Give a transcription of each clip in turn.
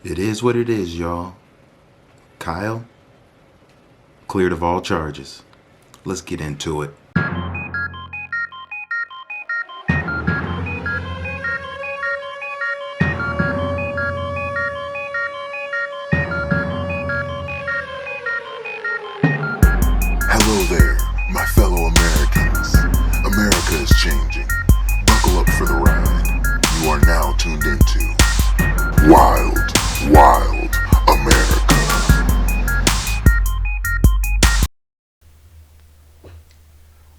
It is what it is, y'all. Kyle, cleared of all charges. Let's get into it. Hello there, my fellow Americans. America is changing. Buckle up for the ride. You are now tuned into Wild, Wild America.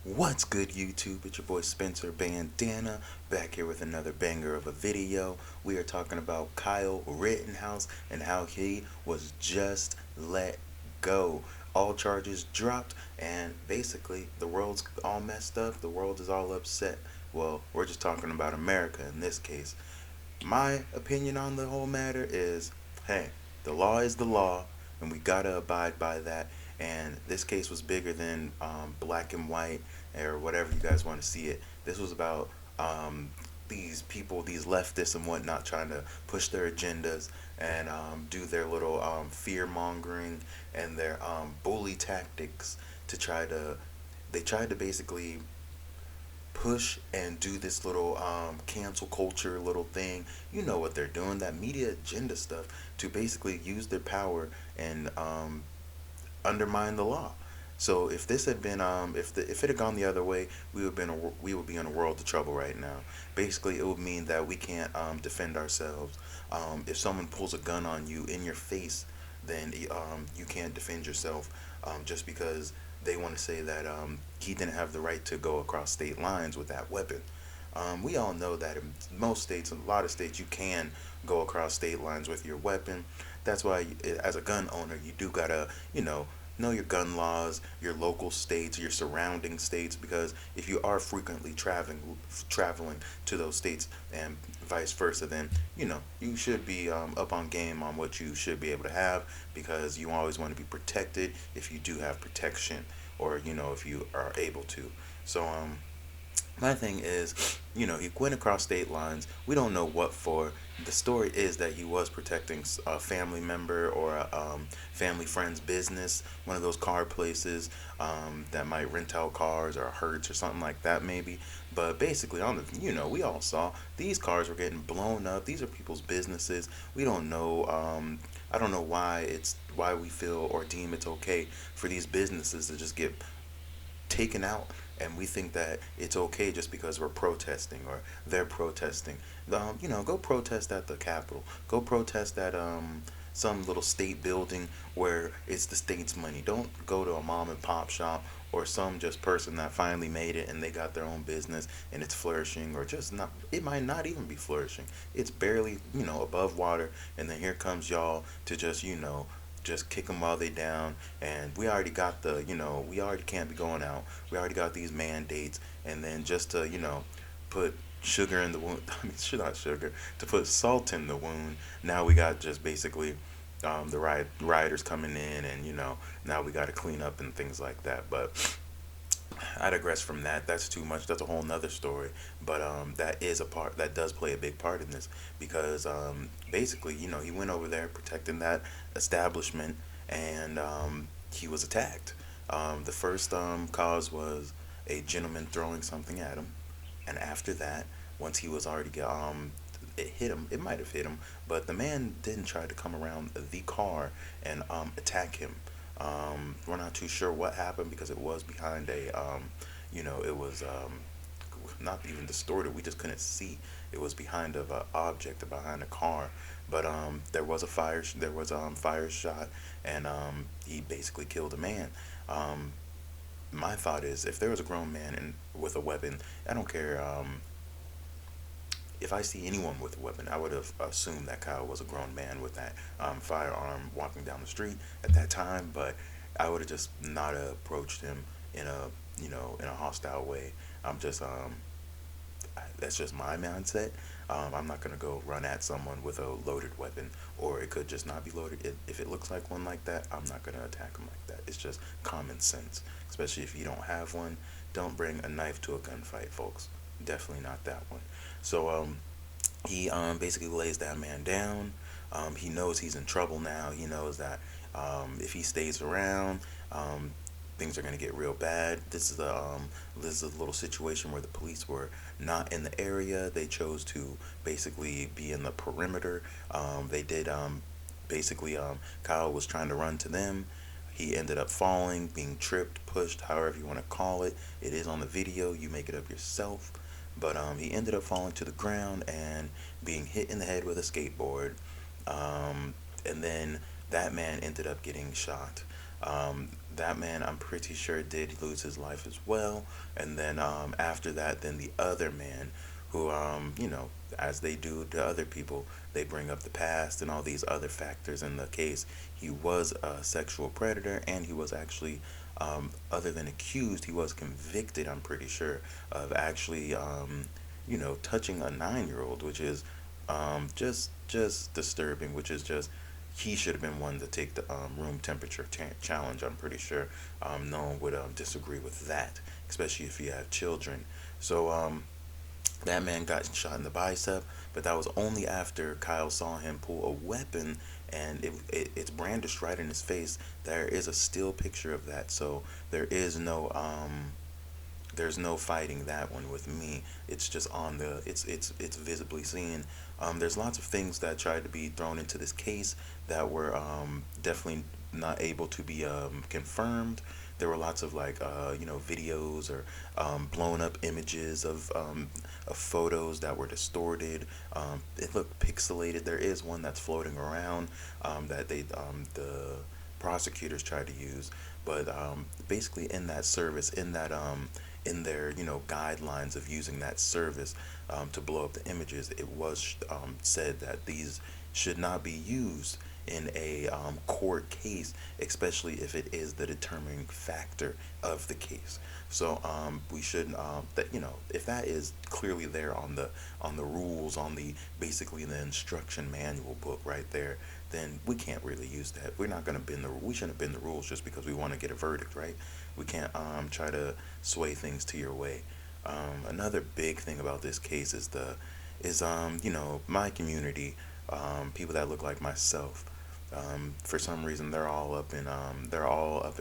What's good, YouTube? It's your boy Spencer Bandana back here with another banger of a video. We are talking about Kyle Rittenhouse and how he was just let go. All charges dropped, and basically the world's all messed up. The world is all upset. Well, we're just talking about America in this case. My opinion on the whole matter is, hey, the law is the law, and we gotta abide by that. And this case was bigger than black and white or whatever you guys want to see it. This was about these people, these leftists and whatnot, trying to push their agendas and do their little fear mongering and their bully tactics to try to. They tried to basically push and do this little cancel culture little thing. You know what they're doing, that media agenda stuff, to basically use their power and undermine the law. So if this had been if it had gone the other way, we would be in a world of trouble right now. Basically, it would mean that we can't defend ourselves. If someone pulls a gun on you in your face, then you can't defend yourself just because they want to say that he didn't have the right to go across state lines with that weapon. We all know that in most states, a lot of states, you can go across state lines with your weapon. That's why, as a gun owner, you do gotta, know your gun laws, your local states, your surrounding states, because if you are frequently traveling to those states and vice versa, then you should be up on game on what you should be able to have, because you always want to be protected if you do have protection, or if you are able to. So my thing is, he went across state lines. We don't know what for. The story is that he was protecting a family member or a family friend's business, one of those car places that might rent out cars, or a Hertz or something like that, maybe. But basically, we all saw these cars were getting blown up. These are people's businesses. We don't know. I don't know why we feel or deem it's okay for these businesses to just get taken out, and we think that it's okay just because we're protesting or they're protesting. Go protest at the Capitol. Go protest at some little state building where it's the state's money. Don't go to a mom and pop shop or some just person that finally made it and they got their own business and it's flourishing, or just not. It might not even be flourishing. It's barely above water, and then here comes y'all to just kick them while they down. And we already got we already can't be going out. We already got these mandates, and then just to put sugar in the wound. I mean, not sugar, to put salt in the wound. Now we got just basically the rioters coming in, and now we got to clean up and things like that. But I digress from that. That's too much. That's a whole nother story. But that is a part that does play a big part in this, because basically, he went over there protecting that establishment, and he was attacked. The first cause was a gentleman throwing something at him, and after that, once he was already it hit him. It might have hit him, but the man didn't try to come around the car and attack him. We're not too sure what happened, because it was behind it was not even distorted. We just couldn't see. It was behind of an object, behind a car. But there was a fire. There was fire shot, and he basically killed a man. My thought is, if there was a grown man with a weapon, I don't care. If I see anyone with a weapon, I would have assumed that Kyle was a grown man with that firearm walking down the street at that time. But I would have just not approached him in a in a hostile way. I'm just that's just my mindset. I'm not gonna go run at someone with a loaded weapon, or it could just not be loaded. If it looks like one like that, I'm not gonna attack them like that. It's just common sense, especially if you don't have one. Don't bring a knife to a gunfight, folks. Definitely not that one. So he basically lays that man down. He knows he's in trouble now. He knows that if he stays around, things are going to get real bad. This is a little situation where the police were not in the area. They chose to basically be in the perimeter. They did basically Kyle was trying to run to them. He ended up falling, being tripped, pushed, however you want to call it. It is on the video. You make it up yourself. But he ended up falling to the ground and being hit in the head with a skateboard. And then that man ended up getting shot. That man, I'm pretty sure, did lose his life as well. And then after that, then the other man, who, as they do to other people, they bring up the past and all these other factors in the case. He was a sexual predator, and he was actually, other than accused, he was convicted, I'm pretty sure, of actually, touching a 9-year-old, which is just disturbing, which is just he should have been one to take the room temperature challenge. I'm pretty sure no one would disagree with that, especially if you have children. So that man got shot in the bicep, but that was only after Kyle saw him pull a weapon, and it's brandished right in his face. There is a still picture of that, so there's no fighting that one with me. It's just on the it's visibly seen. There's lots of things that tried to be thrown into this case that were definitely not able to be confirmed. There were lots of videos or blown up images of photos that were distorted. It looked pixelated. There is one that's floating around that the prosecutors tried to use, but basically in that service, in their guidelines of using that service to blow up the images, it was said that these should not be used in a court case, especially if it is the determining factor of the case. So we should that if that is clearly there on the rules, on the basically the instruction manual book right there, then we can't really use that. We're not going to we shouldn't bend the rules just because we want to get a verdict, right? We can't try to sway things to your way. Another big thing about this case is my community, people that look like myself. For some reason, they're all up in, they're up,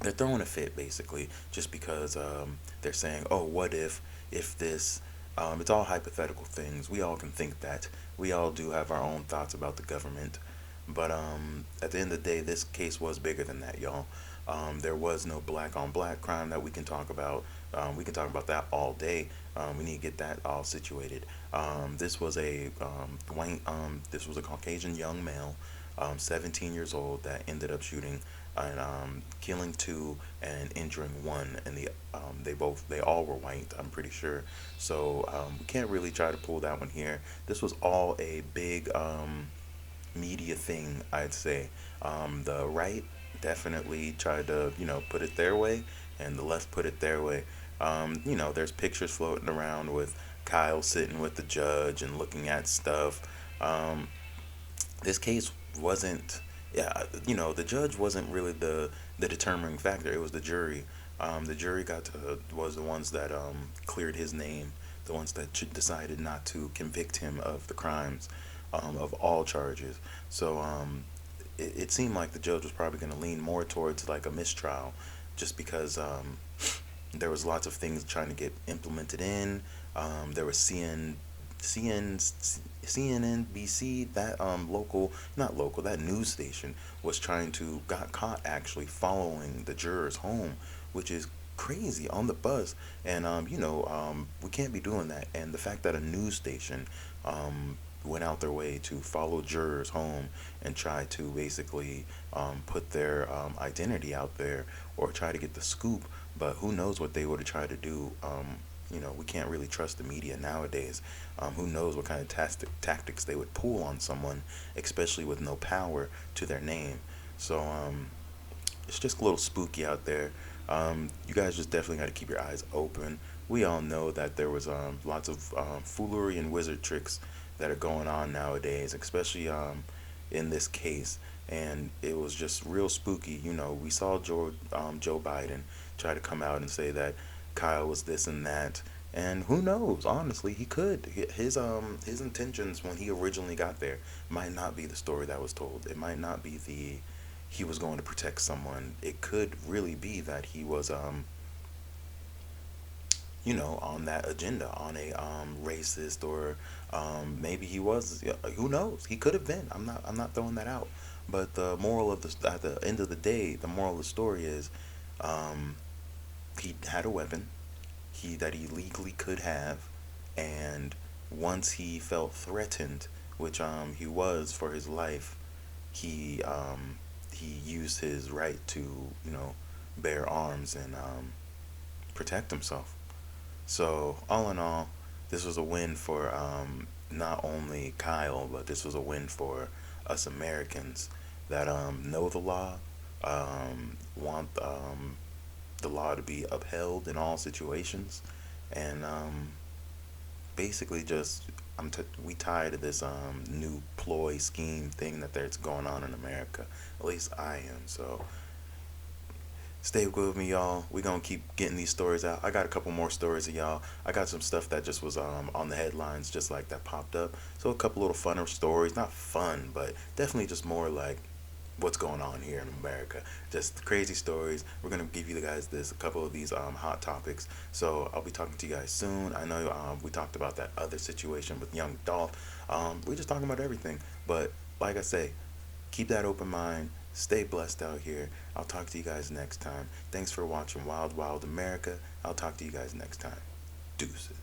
they're throwing a fit basically, just because they're saying, oh, what if this, it's all hypothetical things. We all can think that. We all do have our own thoughts about the government. But at the end of the day, this case was bigger than that, y'all. There was no black on black crime that we can talk about. We can talk about that all day. We need to get that all situated. This was a this was a Caucasian young male, 17 years old, that ended up shooting and killing 2 and injuring 1, and they all were white, I'm pretty sure. So we can't really try to pull that one here. This was all a big media thing, I'd say. The right definitely tried to put it their way, and the left put it their way. There's pictures floating around with Kyle sitting with the judge and looking at stuff. This case wasn't, yeah, the judge wasn't really the determining factor. It was the jury. The jury was the ones that cleared his name, the ones that decided not to convict him of the crimes, of all charges. So it seemed like the judge was probably going to lean more towards like a mistrial, just because there was lots of things trying to get implemented in. There was CNNBC, that that news station was got caught actually following the jurors home, which is crazy, on the bus. And we can't be doing that. And the fact that a news station went out their way to follow jurors home and try to basically put their identity out there or try to get the scoop, but who knows what they would have tried to do. We can't really trust the media nowadays. Who knows what kind of tactics they would pull on someone, especially with no power to their name. So it's just a little spooky out there. You guys just definitely got to keep your eyes open. We all know that there was lots of foolery and wizard tricks that are going on nowadays, especially in this case. And it was just real spooky. We saw Joe Biden try to come out and say that Kyle was this and that, And who knows? Honestly, he could. His intentions when he originally got there might not be the story that was told. It might not be the he was going to protect someone. It could really be that he was on that agenda, on a racist, or maybe he was. Yeah, who knows? He could have been. I'm not throwing that out. But the moral of the at the end of the day, the moral of the story is, um, he had a weapon that he legally could have, and once he felt threatened, which he was for his life, he used his right to bear arms and protect himself. So all in all, this was a win for not only Kyle, but this was a win for us Americans that know the law, want the law to be upheld in all situations, and basically just we tired of this new ploy scheme thing that's going on in America. At least I am. So stay with me, y'all. We gonna keep getting these stories out. I got a couple more stories of y'all. I got some stuff that just was on the headlines, just like that popped up. So a couple little funner stories, not fun, but definitely just more like what's going on here in America. Just crazy stories. We're gonna give you guys a couple of these hot topics. So I'll be talking to you guys soon. I know we talked about that other situation with young Dolph. We're just talking about everything. But like I say, keep that open mind. Stay blessed out here. I'll talk to you guys next time. Thanks for watching Wild Wild America. I'll talk to you guys next time. Deuces.